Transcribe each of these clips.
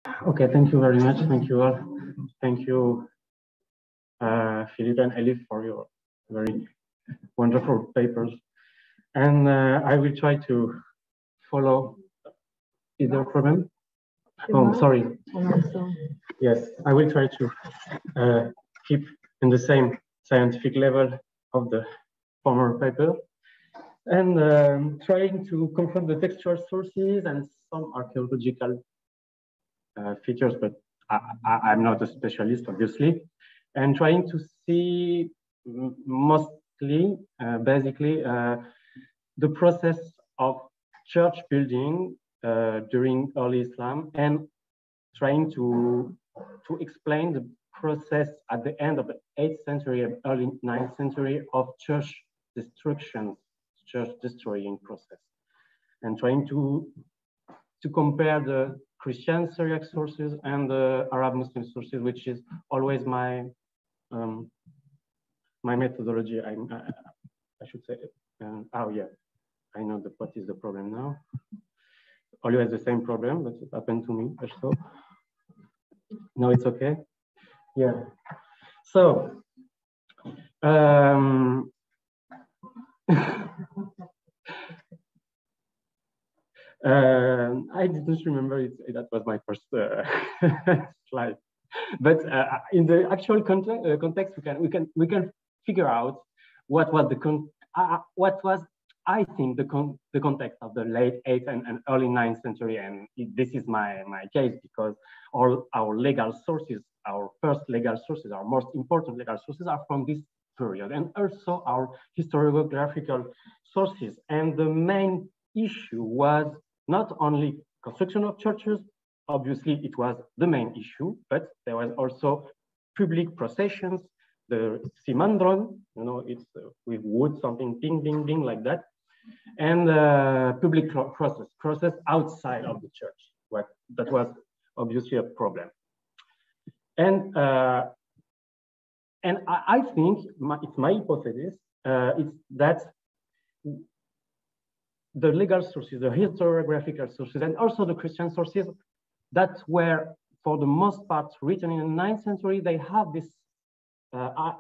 Okay, thank you very much. Thank you all. Thank you, Philippe and Elif, for your very wonderful papers. And I will try to follow. Is there a problem? Oh, sorry. Yes, I will try to keep in the same scientific level of the former paper and trying to confront the textual sources and some archaeological features, but I'm not a specialist, obviously, and trying to see mostly, basically, the process of church building during early Islam and trying to explain the process at the end of the 8th century and early 9th century of church destruction, church destroying process, and trying to compare the Christian Syriac sources and the Arab Muslim sources, which is always my my methodology. I should say. Oh yeah, I know what is the problem now. Always the same problem, but it happened to me also. Now it's okay. Yeah. So. I didn't remember it. That was my first slide. But in the actual context, we can figure out what was what was, I think, the context of the late 8th and early 9th century. And this is my case because all our legal sources, our first legal sources, our most important legal sources are from this period, and also our historiographical sources. And the main issue was not only construction of churches, obviously it was the main issue, but there was also public processions, the simandron, you know, it's with wood, something ding, ding, ding, like that, and public process outside of the church. That was obviously a problem. And I think it's my hypothesis, it's that the legal sources, the historiographical sources, and also the Christian sources that were, for the most part, written in the 9th century, they have this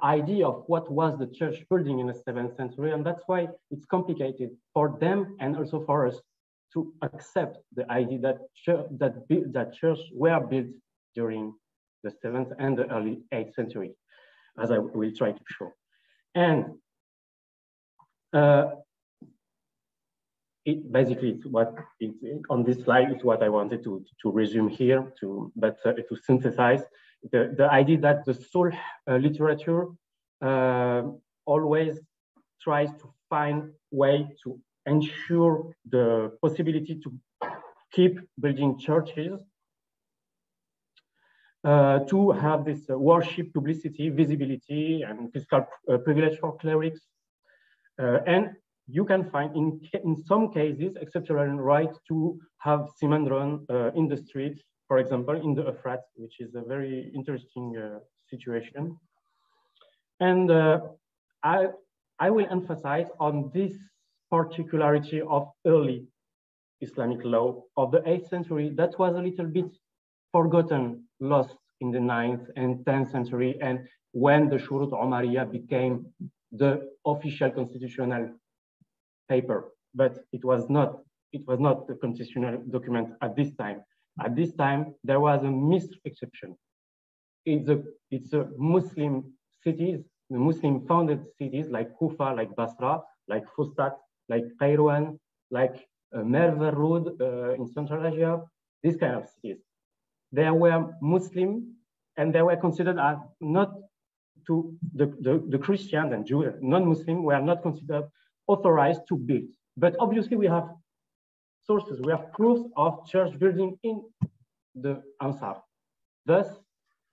idea of what was the church building in the 7th century, and that's why it's complicated for them and also for us to accept the idea that churches were built during the 7th and the early 8th century, as I will try to show. And basically, it's what on this slide is what I wanted to resume here, to synthesize the idea that the soul literature always tries to find way to ensure the possibility to keep building churches, to have this worship publicity, visibility, and fiscal privilege for clerics, and you can find in some cases exceptional right to have simandron in the streets, for example, in the Euphrates, which is a very interesting situation. And I will emphasize on this particularity of early Islamic law of the 8th century that was a little bit forgotten, lost in the 9th and 10th century, and when the Shurut Omariya became the official constitutional paper, but it was not the constitutional document at this time. At this time, there was a missed exception. It's a Muslim cities, the Muslim founded cities like Kufa, like Basra, like Fustat, like Kairouan, like Merverud in Central Asia, these kind of cities. They were Muslim and they were considered as not to the Christians and Jews, non-Muslim were not considered authorized to build. But obviously we have sources, we have proofs of church building in the Ansar. Thus,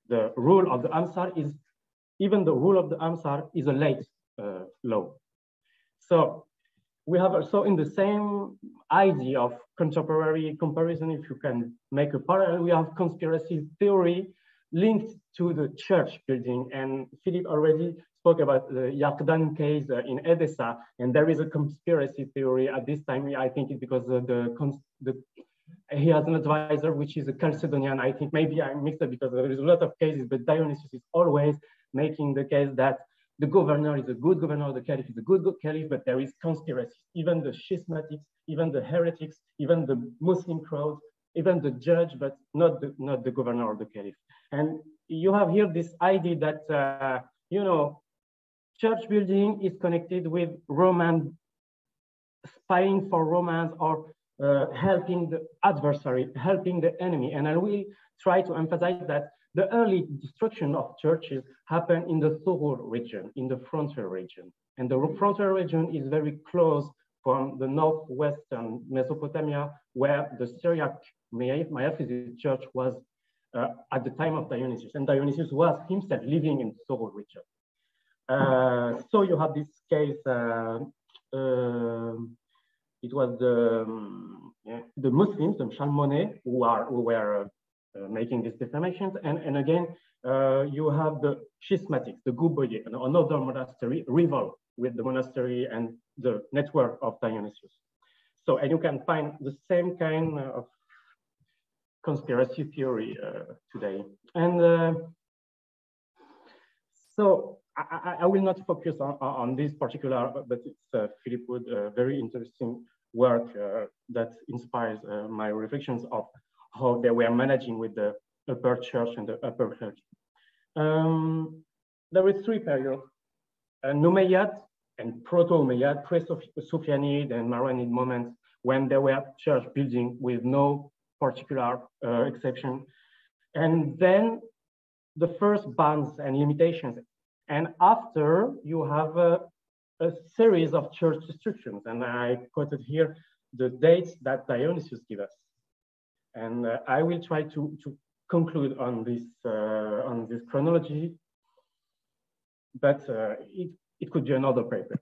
the rule of the Ansar is, even the rule of the Ansar is a late law. So we have also in the same idea of contemporary comparison, if you can make a parallel, we have conspiracy theory linked to the church building. And Philippe already spoke about the Yarkdan case in Edessa, and there is a conspiracy theory at this time. I think it's because the He has an advisor, which is a Chalcedonian. I think maybe I mixed up because there is a lot of cases, but Dionysius is always making the case that the governor is a good governor, the caliph is a good caliph, but there is conspiracy. Even the schismatics, even the heretics, even the Muslim crowd, even the judge, but not the governor or the caliph. And you have here this idea that, you know, church building is connected with Roman spying for Romans or helping the adversary, helping the enemy. And I will try to emphasize that the early destruction of churches happened in the Thorul region, in the frontier region. And the frontier region is very close from the northwestern Mesopotamia, where the Syriac Miaphysite church was at the time of Dionysius. And Dionysius was himself living in the Thorul region. So you have this case, it was the Muslims, the Chalmonais, who were making these defamations. And again, you have the schismatics, the Gouboye, another monastery, rival with the monastery and the network of Dionysius. So, and you can find the same kind of conspiracy theory today. And so I will not focus on this particular, but it's Philip Wood, very interesting work that inspires my reflections of how they were managing with the upper church and the upper clergy. There were three periods, Umayyad and Proto-Umayyad, pre-Sufyanid and Maronid moments, when there were church building with no particular exception. And then the first bans and limitations. And after, you have a series of church destructions. And I quoted here the dates that Dionysius gave us. And I will try to conclude on this chronology, but it could be another paper.